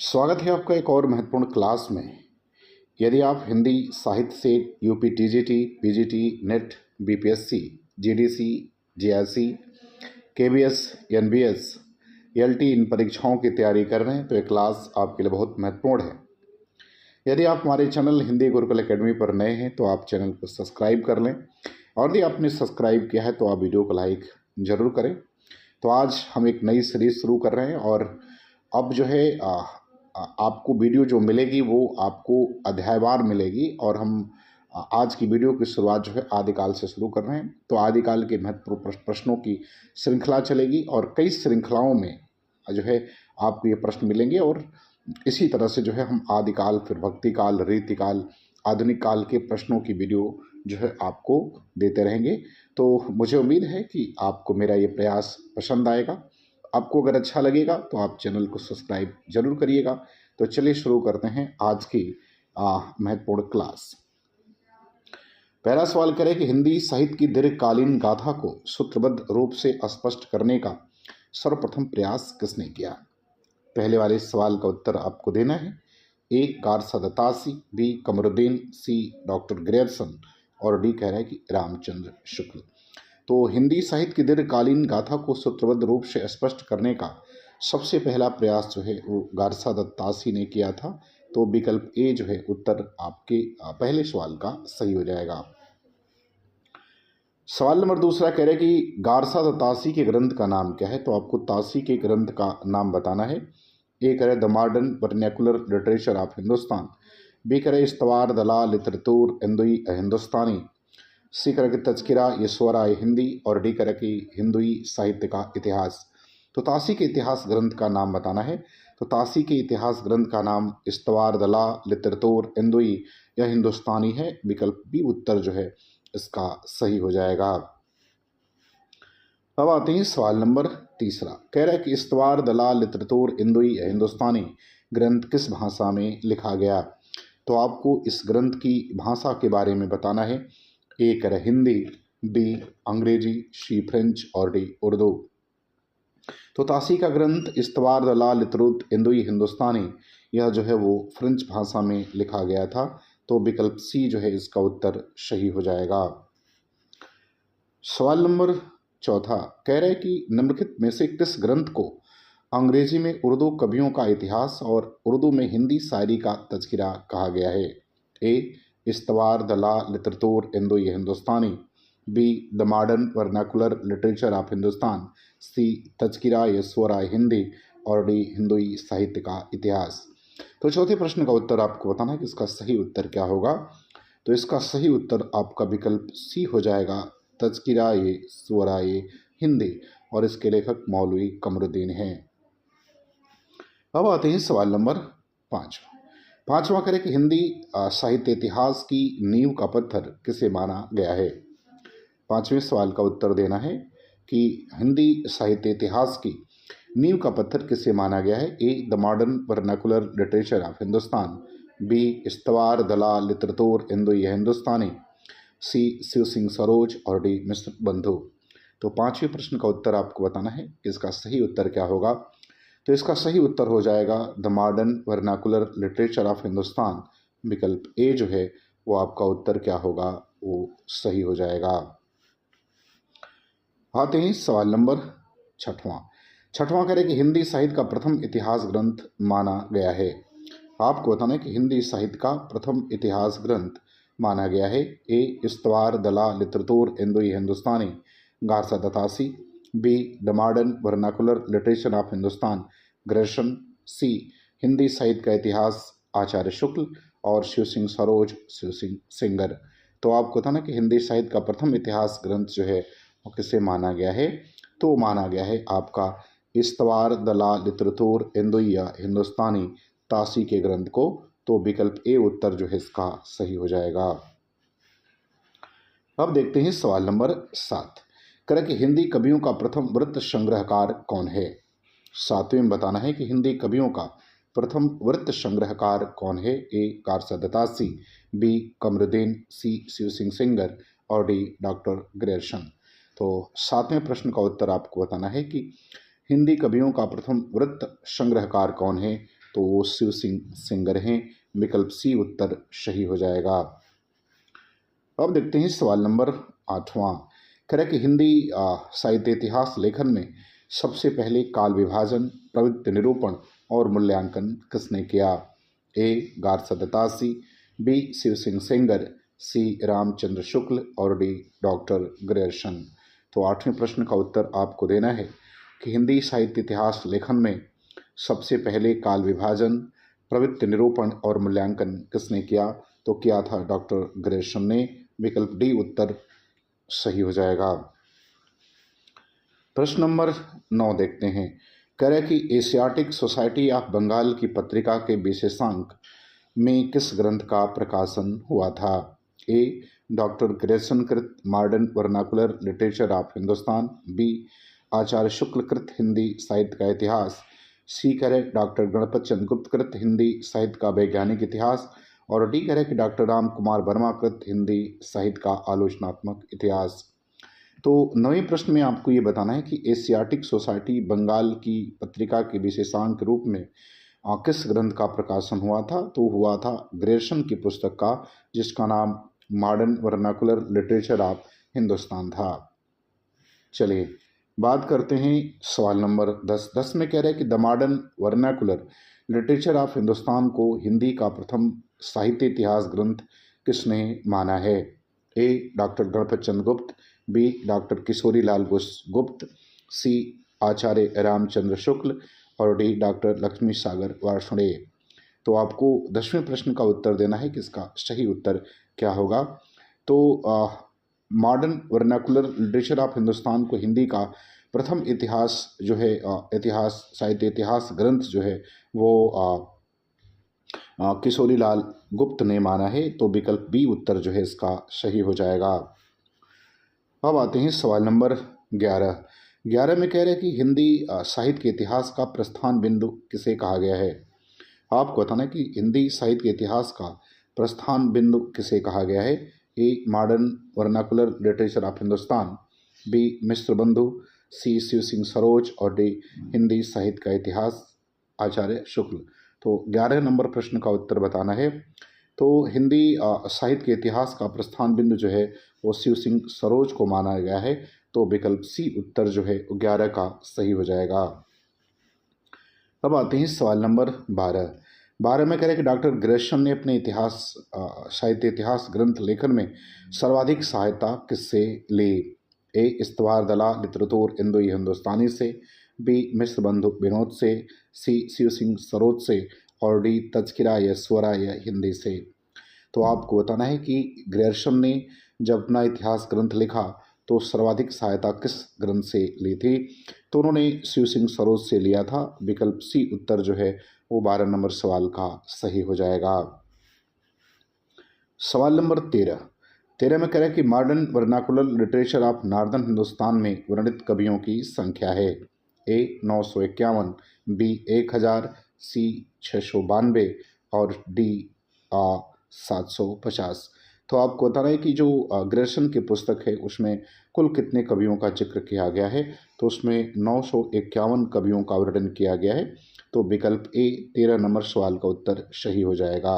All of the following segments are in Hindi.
स्वागत है आपका एक और महत्वपूर्ण क्लास में। यदि आप हिंदी साहित्य से UP TGT, PGT, NET, BPSC, GDC, GRC, KBS, NBS, LT इन परीक्षाओं की तैयारी कर रहे हैं तो ये क्लास आपके लिए बहुत महत्वपूर्ण है। यदि आप हमारे चैनल हिंदी गुरुकुल एकेडमी पर नए हैं तो आप चैनल को सब्सक्राइब कर लें, और यदि आपने सब्सक्राइब किया है तो आप वीडियो को लाइक ज़रूर करें। तो आज हम एक नई सीरीज शुरू कर रहे हैं, और अब जो है आपको वीडियो जो मिलेगी वो आपको अध्यायवार मिलेगी, और हम आज की वीडियो की शुरुआत जो है आदिकाल से शुरू कर रहे हैं। तो आदिकाल के महत्वपूर्ण प्रश्नों की श्रृंखला चलेगी, और कई श्रृंखलाओं में जो है आपको ये प्रश्न मिलेंगे, और इसी तरह से जो है हम आदिकाल, फिर भक्तिकाल, रीतिकाल, आधुनिक काल के प्रश्नों की वीडियो जो है आपको देते रहेंगे। तो मुझे उम्मीद है कि आपको मेरा ये प्रयास पसंद आएगा। आपको अगर अच्छा लगेगा तो आप चैनल को सब्सक्राइब जरूर करिएगा। तो चलिए शुरू करते हैं आज की महत्वपूर्ण क्लास। पहला सवाल करें कि हिंदी साहित्य की दीर्घकालीन गाथा को सूत्रबद्ध रूप से स्पष्ट करने का सर्वप्रथम प्रयास किसने किया। पहले वाले सवाल का उत्तर आपको देना है। ए गारसा दत्तासी, बी कमरुद्दीन, सी डॉक्टर ग्रेयरसन, और डी कह रहा है कि रामचंद्र शुक्ल। तो हिंदी साहित्य की दीर्घकालीन गाथा को सूत्रबद्ध रूप से स्पष्ट करने का सबसे पहला प्रयास जो है वो गारसा दत्तासी ने किया था। तो विकल्प ए जो है उत्तर आपके पहले सवाल का सही हो जाएगा। सवाल नंबर दूसरा कह रहे कि गारसा दत्तासी के ग्रंथ का नाम क्या है। तो आपको तासी के ग्रंथ का नाम बताना है। ए कह रहे the modern vernacular literature of Hindustan, B कह रहे इस्तवार दलाल लिटरेचर हिंदुस्तानी, सी कह कि तज़किरा यशवरा हिंदी, और डी कह कि हिंदुई साहित्य का इतिहास। तो तासी के इतिहास ग्रंथ का नाम बताना है। तो तासी के इतिहास ग्रंथ का नाम इस्तवार दला लिटरेचर हिंदुई या हिंदुस्तानी है। विकल्प बी उत्तर जो है इसका सही हो जाएगा। अब आते हैं सवाल नंबर तीसरा। कह रहा है कि इस्तवार दलाल लिटरेचर हिंदुई या हिंदुस्तानी ग्रंथ किस भाषा में लिखा गया। तो आपको इस ग्रंथ की भाषा के बारे में बताना है। ए कह हिंदी, बी अंग्रेजी, सी फ्रेंच, और डी उर्दू। तो तासी का ग्रंथ इस्तवार दलाल लिटरेचर हिंदुई हिंदुस्तानी यह जो है वो फ्रेंच भाषा में लिखा गया था। तो विकल्प सी जो है इसका उत्तर सही हो जाएगा। सवाल नंबर चौथा कह रहे कि निम्नलिखित में से किस ग्रंथ को अंग्रेजी में उर्दू कवियों का इतिहास और उर्दू में हिंदी शायरी का तज़किरा कहा गया है। ए इस्तवार दला literature Hindui Hindustani, B the modern vernacular literature of Hindustan, C तज़किरा यशवरा हिंदी, और डी हिंदुई साहित्य का इतिहास। तो चौथे प्रश्न का उत्तर आपको बताना है कि इसका सही उत्तर क्या होगा। तो इसका सही उत्तर आपका विकल्प सी हो जाएगा, तज़किरा यशवरा हिंदी, और इसके लेखक मौलवी कमरुद्दीन हैं। अब आते हैं सवाल नंबर पाँचवा करें कि हिंदी साहित्य इतिहास की नींव का पत्थर किसे माना गया है। पांचवें सवाल का उत्तर देना है कि हिंदी साहित्य इतिहास की नींव का पत्थर किसे माना गया है। A the modern vernacular literature of Hindustan, B इस्तवार दलाल लिटरेचर हिंदुई हिंदुस्तानी, सी शिव सिंह सरोज, और डी मिश्र बंधु। तो पांचवें प्रश्न का उत्तर आपको बताना है कि इसका सही उत्तर क्या होगा। तो इसका सही उत्तर हो जाएगा the modern vernacular literature of Hindustan. विकल्प ए जो है वो आपका उत्तर क्या होगा, वो सही हो जाएगा। आते हैं सवाल नंबर छठवां करें कि हिंदी साहित्य का प्रथम इतिहास ग्रंथ माना गया है। आपको बताना है कि हिंदी साहित्य का प्रथम इतिहास ग्रंथ माना गया है। ए इस्तवार दला literature Hindui Hindustani, Garcin de Tassy, B the modern vernacular literature of Hindustan, Grierson, C Hindi साहित्य का इतिहास आचार्य शुक्ल, और शिव सिंह सरोज, शिव सिंह सेंगर। तो आपको था ना कि हिंदी साहित्य का प्रथम इतिहास ग्रंथ जो है वो किसे माना गया है। तो माना गया है आपका इस्तवार दला लिटरेचर हिंदुई या हिंदुस्तानी तासी के ग्रंथ को। तो विकल्प ए उत्तर जो है इसका सही हो जाएगा। अब देखते हैं सवाल नंबर 7। करें कि हिंदी कवियों का प्रथम वृत्त संग्रहकार कौन है। सातवें में बताना है कि हिंदी कवियों का प्रथम वृत्त संग्रहकार कौन है। ए गारसा दत्तासी, बी कमरुद्दीन, सी शिव सिंह सेंगर, और डी डॉक्टर ग्रेयरसन। तो सातवें प्रश्न का उत्तर आपको बताना है कि हिंदी कवियों का प्रथम वृत्त संग्रहकार कौन है। तो वो शिव सिंह सेंगर हैं। विकल्प सी उत्तर सही हो जाएगा। अब देखते हैं सवाल नंबर 8वां। कह रहा है कि हिंदी साहित्य इतिहास लेखन में सबसे पहले काल विभाजन, प्रवृत्ति निरूपण और मूल्यांकन किसने किया? ए गारसा दत्तासी, बी शिव सिंह सेंगर, सी रामचंद्र शुक्ल और डी डॉक्टर ग्रेयर्सन। तो 8वें प्रश्न का उत्तर आपको देना है कि हिंदी साहित्य इतिहास लेखन में सबसे पहले काल विभाजन, प्रवृत्ति निरूपण और मूल्यांकन किसने किया? तो किया था डॉक्टर ग्रेयर्सन ने। विकल्प डी उत्तर सही हो जाएगा। प्रश्न नंबर 9 देखते हैं। कह रहे कि एशियाटिक सोसाइटी ऑफ बंगाल की पत्रिका के विशेषांक में किस ग्रंथ का प्रकाशन हुआ था? ए डॉक्टर ग्रेयर्सन कृत modern vernacular literature of Hindustan, B Acharya Shukla कृत हिंदी साहित्य का इतिहास, सी करे डॉक्टर गणपत चंद्र गुप्त कृत हिंदी साहित्य का वैज्ञानिक इतिहास और डी करे कि डॉक्टर राम कुमार वर्मा कृत हिंदी साहित्य का आलोचनात्मक इतिहास। तो 9वें प्रश्न में आपको ये बताना है कि एशियाटिक सोसाइटी बंगाल की पत्रिका के विशेषांक के रूप में किस ग्रंथ का प्रकाशन हुआ था? तो हुआ था ग्रेयर्सन की पुस्तक का, जिसका नाम modern vernacular literature of Hindustan था। चलिए बात करते हैं सवाल नंबर 10 में कह रहे हैं कि the modern vernacular literature of Hindustan को हिंदी का प्रथम साहित्य इतिहास ग्रंथ किसने माना है? ए डॉक्टर गणपत चंद्र गुप्त, बी डॉक्टर किशोरी लाल गुप्त, सी आचार्य रामचंद्र शुक्ल और डी डॉक्टर लक्ष्मी सागर वार्ष्णेय। तो आपको 10वें प्रश्न का उत्तर देना है कि इसका सही उत्तर क्या होगा। तो modern vernacular literature of Hindustan को हिंदी का प्रथम इतिहास जो है इतिहास साहित्य इतिहास ग्रंथ जो है वो किशोरी लाल गुप्त ने माना है। तो विकल्प बी उत्तर जो है इसका सही हो जाएगा। अब आते हैं सवाल नंबर 11 में कह रहे हैं कि हिंदी साहित्य के इतिहास का प्रस्थान बिंदु किसे कहा गया है? आपको बताना है कि हिंदी साहित्य के इतिहास का प्रस्थान बिंदु किसे कहा गया है? A modern vernacular literature of Hindustan, B Mishra Bandhu, C Shiv Singh Saroj और डी हिंदी साहित्य का इतिहास आचार्य शुक्ल। तो 11 नंबर प्रश्न का उत्तर बताना है। तो हिंदी साहित्य के इतिहास का प्रस्थान बिंदु जो है वो शिव सिंह सरोज को माना गया है। तो विकल्प सी उत्तर जो है 11 का सही हो जाएगा। अब आते हैं सवाल नंबर 12 में कह रहे हैं कि डॉक्टर ग्रेयर्सन ने अपने साहित्य इतिहास ग्रंथ लेखन में सर्वाधिक सहायता किससे ली? ए इस्तवार दला लिटरेतुर इंदो हिंदुस्तानी से, बी मिश्र बंधु विनोद से, सी शिव सिंह सरोज से और डी तज़किरा या स्वरा या हिंदी से। तो आपको बताना है कि ग्रेयर्सन ने जब अपना इतिहास ग्रंथ लिखा तो सर्वाधिक सहायता किस ग्रंथ से ली थी? तो उन्होंने शिव सिंह सरोज से लिया था। विकल्प सी उत्तर जो है वो 12 नंबर सवाल का सही हो जाएगा। सवाल नंबर 13 में कह रहा है कि modern vernacular literature of northern Hindustan में वर्णित कवियों की संख्या है। ए 951, बी 1000, सी 692 और डी 750। तो आपको बताना है कि जो ग्रेयर्सन की पुस्तक है उसमें कुल कितने कवियों का जिक्र किया गया है? तो उसमें 951 कवियों का वर्णन किया गया है। तो विकल्प ए 13 नंबर सवाल का उत्तर सही हो जाएगा।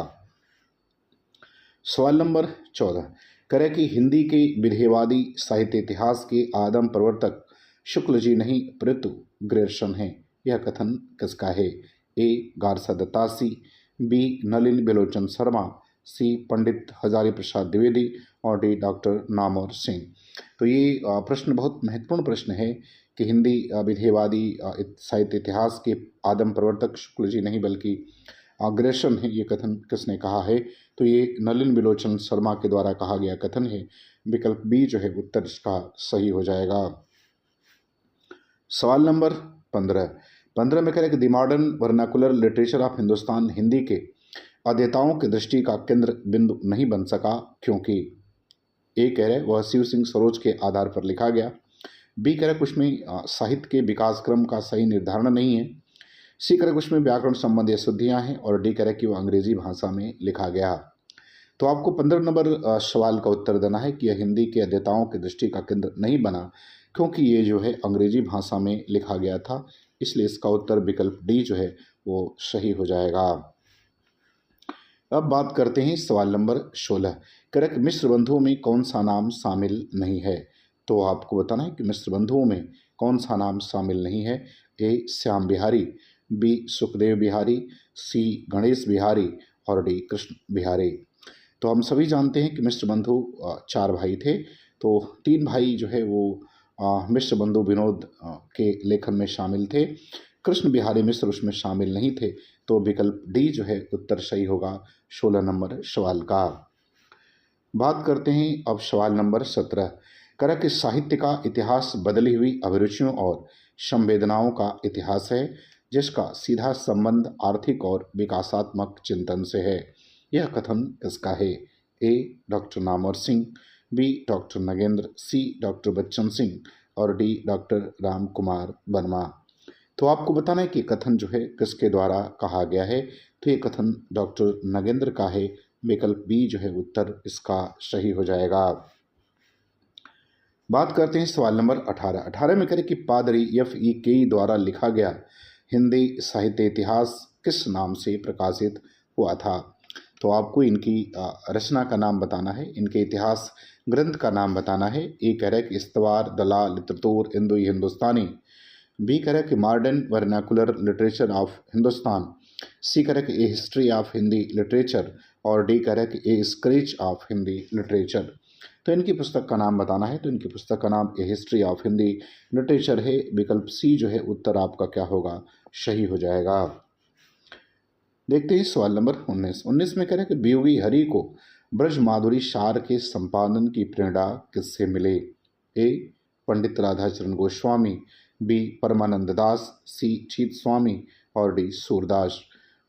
सवाल नंबर 14 करें कि हिंदी के विधेयवादी साहित्य इतिहास के आदम प्रवर्तक शुक्ल जी नहीं अपितु ग्रेयर्सन हैं। यह कथन किसका है? ए गारसा दत्तासी, बी नलिन बिलोचन शर्मा, सी पंडित हजारी प्रसाद द्विवेदी और डी डॉक्टर नामवर सिंह। तो ये प्रश्न बहुत महत्वपूर्ण प्रश्न है कि हिंदी विधेयवादी साहित्य इतिहास के आदम प्रवर्तक शुक्ल जी नहीं बल्कि ग्रेयर्सन है। ये कथन किसने कहा है? तो ये नलिन बिलोचन शर्मा के द्वारा कहा गया कथन है। विकल्प बी जो है उत्तर इसका सही हो जाएगा। सवाल नंबर 15 में कह रहे कि the modern vernacular literature of Hindustan Hindi के अध्येताओं की दृष्टि का केंद्र बिंदु नहीं बन सका क्योंकि ए कह रहे वह शिव सिंह सरोज के आधार पर लिखा गया, बी कह रहे कुछ में साहित्य के विकास क्रम का सही निर्धारण नहीं है, सी कह रहे कुछ में व्याकरण संबंधी अशुद्धियाँ हैं और डी कह रहे कि वह अंग्रेजी भाषा में लिखा गया। तो आपको 15 नंबर सवाल का उत्तर देना है कि यह हिंदी के अध्येताओं की दृष्टि का केंद्र नहीं बना क्योंकि ये जो है अंग्रेजी भाषा में लिखा गया था, इसलिए इसका उत्तर विकल्प डी जो है वो सही हो जाएगा। अब बात करते हैं सवाल नंबर 16। करक मिश्र बंधुओं में कौन सा नाम शामिल नहीं है? तो आपको बताना है कि मिश्र बंधुओं में कौन सा नाम शामिल नहीं है। ए श्याम बिहारी, बी सुखदेव बिहारी, सी गणेश बिहारी और डी कृष्ण बिहारी। तो हम सभी जानते हैं कि मिश्र बंधु चार भाई थे। तो तीन भाई जो है वो मिश्र बंधु विनोद के लेखन में शामिल थे। कृष्ण बिहारी मिश्र उसमें शामिल नहीं थे। तो विकल्प डी जो है उत्तर सही होगा 16 नंबर सवाल का। बात करते हैं अब सवाल नंबर 17। करक साहित्य का इतिहास बदली हुई अभिरुचियों और संवेदनाओं का इतिहास है, जिसका सीधा संबंध आर्थिक और विकासात्मक चिंतन से है। यह कथन किसका है? A doctor Namvar Singh, B doctor Nagendra, C doctor Bachchan Singh और डी डॉक्टर राम कुमार वर्मा। तो आपको बताना है कि कथन जो है किसके द्वारा कहा गया है। तो ये कथन डॉक्टर नगेंद्र का है। विकल्प बी जो है उत्तर इसका सही हो जाएगा। बात करते हैं सवाल नंबर 18। 18 में करें कि पादरी F.E. केई द्वारा लिखा गया हिंदी साहित्य इतिहास किस नाम से प्रकाशित हुआ था? तो आपको इनकी रचना का नाम बताना है, इनके इतिहास ग्रंथ का नाम बताना है। ए कह रहा है कि इस्तवार, दलाल, लिटरेचर हिंदुई हिंदुस्तानी, बी कह रहा है कि modern vernacular literature of Hindustan, C कह रहा है कि A history of Hindi literature और डी कह रहा है कि A sketch of Hindi literature. तो इनकी पुस्तक का नाम बताना है। तो इनकी पुस्तक का नाम ए हिस्ट्री ऑफ हिंदी लिटरेचर है। विकल्प सी जो है उत्तर आपका क्या होगा? सही हो जाएगा। देखते हैं सवाल नंबर 19। 19 में कह रहे हैं कि वियोगी हरि को ब्रज माधुरी सार के संपादन की प्रेरणा किससे मिले? ए पंडित राधाचरण गोस्वामी, बी परमानंद दास, सी चीत स्वामी और डी सूरदास।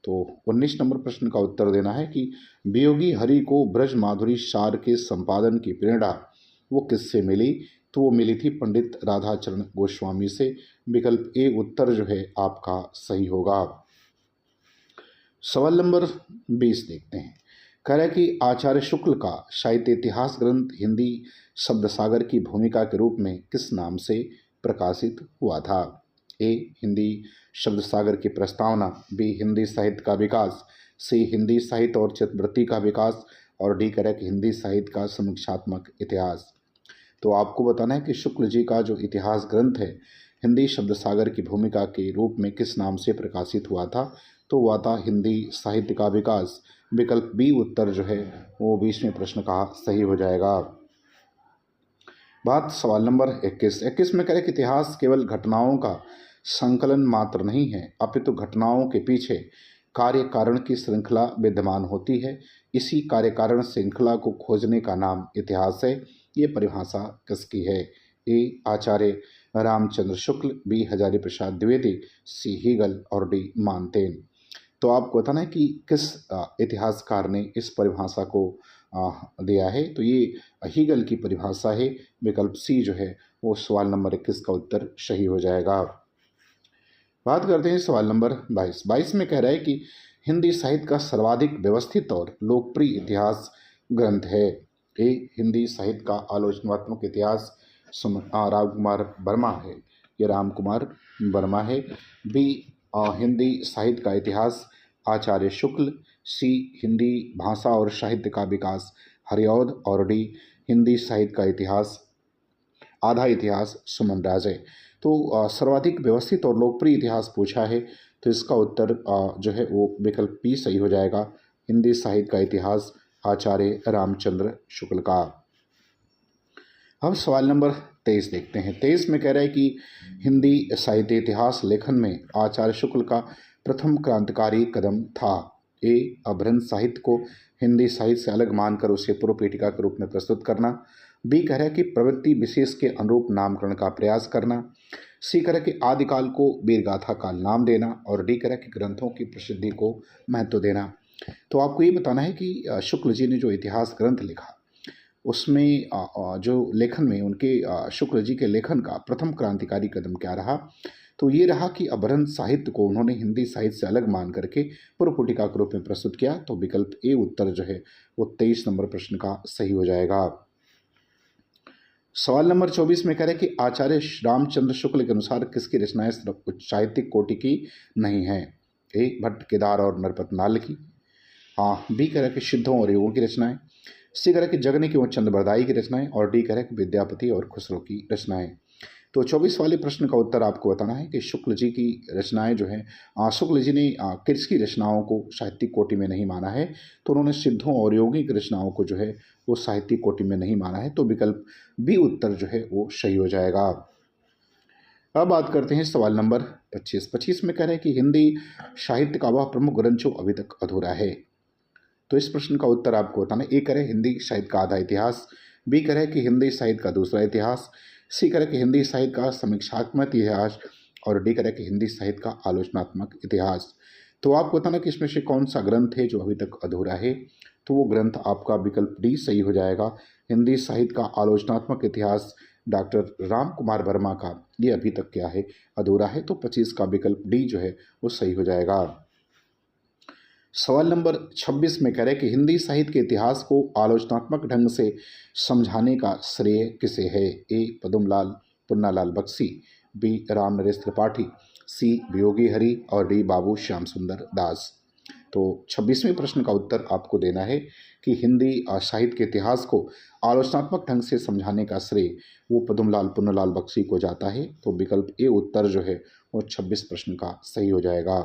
तो 19 नंबर प्रश्न का उत्तर देना है कि वियोगी हरि को ब्रज माधुरी सार के संपादन की प्रेरणा वो किससे मिली? तो वो मिली थी पंडित राधाचरण गोस्वामी से। विकल्प ए उत्तर जो है आपका सही होगा। सवाल नंबर 20 देखते हैं। कह रहा है कि आचार्य शुक्ल का साहित्य इतिहास ग्रंथ हिंदी शब्द सागर की भूमिका के रूप में किस नाम से प्रकाशित हुआ था? ए हिंदी शब्द सागर की प्रस्तावना, बी हिंदी साहित्य का विकास, सी हिंदी साहित्य और चित्रवृत्ति का विकास और डी कह रहा है कि हिंदी साहित्य का समीक्षात्मक इतिहास। तो आपको बताना है कि शुक्ल जी का जो इतिहास ग्रंथ है हिंदी शब्द सागर की भूमिका के रूप में किस नाम से प्रकाशित हुआ था? तो हुआ था हिंदी साहित्य का विकास। विकल्प बी उत्तर जो है वो 20वें प्रश्न का सही हो जाएगा। बात सवाल नंबर 21। 21 में करें कि इतिहास केवल घटनाओं का संकलन मात्र नहीं है, अपितु घटनाओं के पीछे कार्य कारण की श्रृंखला विद्यमान होती है। इसी कार्य कारण श्रृंखला को खोजने का नाम इतिहास है। ये परिभाषा किसकी है? ए आचार्य रामचंद्र शुक्ल, बी हजारी प्रसाद द्विवेदी, सी हीगल और डी मानतेन। तो आपको बताना है कि किस इतिहासकार ने इस परिभाषा को दिया है। तो ये हीगल की परिभाषा है। विकल्प सी जो है वो सवाल नंबर 21 का उत्तर सही हो जाएगा। बात करते हैं सवाल नंबर 22। 22 में कह रहा है कि हिंदी साहित्य का सर्वाधिक व्यवस्थित और लोकप्रिय इतिहास ग्रंथ है। ए हिंदी साहित्य का आलोचनात्मक इतिहास राम कुमार वर्मा है, ये राम कुमार वर्मा है। बी हिंदी साहित्य का इतिहास आचार्य शुक्ल, सी हिंदी भाषा और साहित्य का विकास हरिऔध और डी हिंदी साहित्य का इतिहास आधा इतिहास सुमन राज है। तो सर्वाधिक व्यवस्थित और लोकप्रिय इतिहास पूछा है। तो इसका उत्तर जो है वो विकल्प बी सही हो जाएगा। हिंदी साहित्य का इतिहास आचार्य रामचंद्र शुक्ल का। अब सवाल नंबर 23 देखते हैं। 23 में कह रहा है कि हिंदी साहित्य इतिहास लेखन में आचार्य शुक्ल का प्रथम क्रांतिकारी कदम था। ए अभ्रंश साहित्य को हिंदी साहित्य से अलग मानकर उसे पूर्व पीठिका के रूप में प्रस्तुत करना। बी कह रहा है कि प्रवृत्ति विशेष के अनुरूप नामकरण का प्रयास करना। सी कह रहा है कि आदिकाल को वीरगाथा काल नाम देना और डी कह रहा है कि ग्रंथों की प्रसिद्धि को महत्व देना। तो आपको ये बताना है कि शुक्ल जी ने जो इतिहास ग्रंथ लिखा उसमें जो लेखन में उनके शुक्ल जी के लेखन का प्रथम क्रांतिकारी कदम क्या रहा? तो ये रहा कि अभ्रंश साहित्य को उन्होंने हिंदी साहित्य से अलग मान करके पूर्व पीठिका के रूप में प्रस्तुत किया। तो विकल्प ए उत्तर जो है वो 23 नंबर प्रश्न का सही हो जाएगा। सवाल नंबर 24 में कह रहे हैं कि आचार्य रामचंद्र शुक्ल के अनुसार किसकी रचनाएं साहित्यिक कोटि की नहीं है? ए भट्ट, केदार और नरपतनाल की। हाँ, बी कह रहा है कि सिद्धों और योगों की रचनाएं। सी कह रहा है कि जगनी की और चंद्रबरदाई की रचनाएं। और डी कह रहा है कि विद्यापति और खुसरो की रचनाएं। तो 24 वाले प्रश्न का उत्तर आपको बताना है कि शुक्ल जी की रचनाएं जो हैं, शुक्ल जी ने किसकी रचनाओं को साहित्यिक कोटि में नहीं माना है, तो उन्होंने सिद्धों और योगी की रचनाओं को जो है वो साहित्यिक कोटि में नहीं माना है। तो विकल्प बी उत्तर जो है वो सही हो जाएगा। अब बात करते हैं सवाल नंबर 25 में कह रहे हैं कि हिंदी साहित्य का वह प्रमुख ग्रंथ जो अभी तक अधूरा है। तो इस प्रश्न का उत्तर आपको बताना है। ए करें हिंदी साहित्य का आधा इतिहास, बी करें कि हिंदी साहित्य का दूसरा इतिहास, सी करें कि हिंदी साहित्य का समीक्षात्मक इतिहास, और डी करें कि हिंदी साहित्य का आलोचनात्मक इतिहास। तो आपको बताना कि इसमें से कौन सा ग्रंथ है जो अभी तक अधूरा है। तो वो ग्रंथ आपका विकल्प डी सही हो जाएगा। हिंदी साहित्य का आलोचनात्मक इतिहास डॉक्टर राम कुमार वर्मा का, ये अभी तक क्या है, अधूरा है। तो 25 का विकल्प डी जो है वो सही हो जाएगा। सवाल नंबर 26 में कह रहे हैं कि हिंदी साहित्य के इतिहास को आलोचनात्मक ढंग से समझाने का श्रेय किसे है। ए पद्मलाल पुन्नालाल बख्शी, बी राम नरेश त्रिपाठी, सी वियोगी हरि, और डी बाबू श्याम सुंदर दास। तो 26वें प्रश्न का उत्तर आपको देना है कि हिंदी साहित्य के इतिहास को आलोचनात्मक ढंग से समझाने का श्रेय वो पद्मलाल पुन्नालाल बख्शी को जाता है। तो विकल्प ए उत्तर जो है वो 26 प्रश्न का सही हो जाएगा।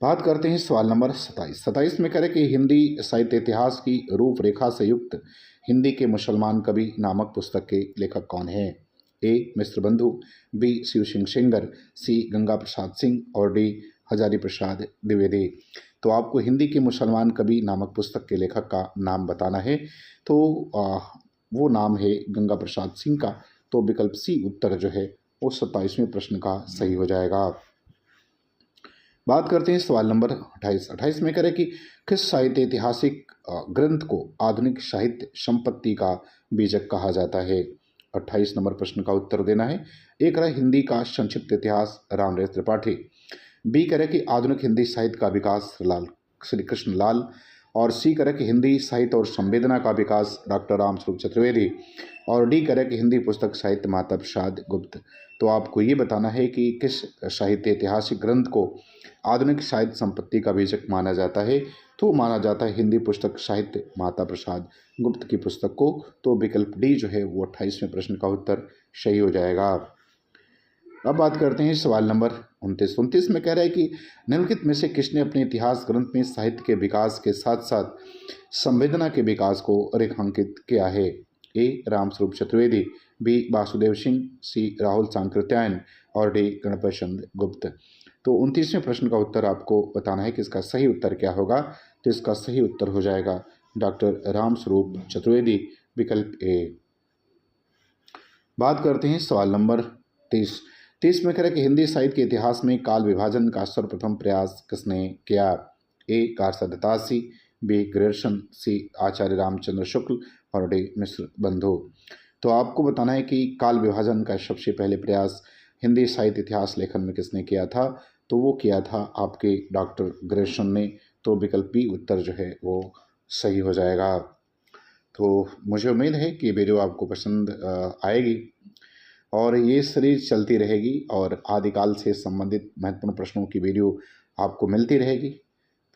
बात करते हैं सवाल नंबर 27 में कह रहे कि हिंदी साहित्य इतिहास की रूपरेखा से युक्त हिंदी के मुसलमान कवि नामक पुस्तक के लेखक कौन हैं। ए मिश्र बंधु, बी शिव सिंह सेंगर, सी गंगा प्रसाद सिंह, और डी हजारी प्रसाद द्विवेदी। तो आपको हिंदी के मुसलमान कवि नामक पुस्तक के लेखक का नाम बताना है। तो वो नाम है गंगा प्रसाद सिंह का। तो विकल्प सी उत्तर जो है वो 27वें प्रश्न का सही हो जाएगा। बात करते हैं सवाल नंबर 28 में करें कि किस साहित्य ऐतिहासिक ग्रंथ को आधुनिक साहित्य संपत्ति का बीजक कहा जाता है। 28 नंबर प्रश्न का उत्तर देना है। ए करें हिंदी का संक्षिप्त इतिहास राम नरेश त्रिपाठी, बी करें कि आधुनिक हिंदी साहित्य का विकास श्री कृष्ण लाल, और सी करें कि हिंदी साहित्य और संवेदना का विकास डॉक्टर रामस्वरूप चतुर्वेदी, और डी करें कि हिंदी पुस्तक साहित्य माता प्रसाद गुप्त। तो आपको ये बताना है कि किस साहित्य ऐतिहासिक ग्रंथ को आधुनिक साहित्य संपत्ति का बीजक माना जाता है। तो माना जाता है हिंदी पुस्तक साहित्य माता प्रसाद गुप्त की पुस्तक को। तो विकल्प डी जो है वो 28वें प्रश्न का उत्तर सही हो जाएगा। अब बात करते हैं सवाल नंबर 29 में कह रहा है कि निम्नलिखित में से किसने अपने इतिहास ग्रंथ में साहित्य के विकास के साथ साथ संवेदना के विकास को रेखांकित किया है। ए रामस्वरूप चतुर्वेदी, बी वासुदेव सिंह, सी राहुल सांकृत्यायन, और डी गणपत चंद्र गुप्त। तो 29वें प्रश्न का उत्तर आपको बताना है कि इसका सही उत्तर क्या होगा। तो इसका सही उत्तर हो जाएगा डॉक्टर रामस्वरूप चतुर्वेदी, विकल्प ए। बात करते हैं सवाल नंबर 30 में कह रहा है कि हिंदी साहित्य के इतिहास में काल विभाजन का सर्वप्रथम प्रयास किसने किया। ए कारसा दत्तासी, बी ग्रेरसन, सी आचार्य रामचंद्र शुक्ल, और डी मिश्र बंधु। तो आपको बताना है कि काल विभाजन का सबसे पहले प्रयास हिंदी साहित्य इतिहास लेखन में किसने किया था। तो वो किया था आपके डॉक्टर ग्रेरसन ने। तो विकल्प बी उत्तर जो है वो सही हो जाएगा। तो मुझे उम्मीद है कि वीडियो आपको पसंद आएगी और ये सीरीज चलती रहेगी और आदिकाल से संबंधित महत्वपूर्ण प्रश्नों की वीडियो आपको मिलती रहेगी।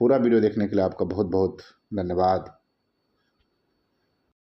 पूरा वीडियो देखने के लिए आपका बहुत बहुत धन्यवाद।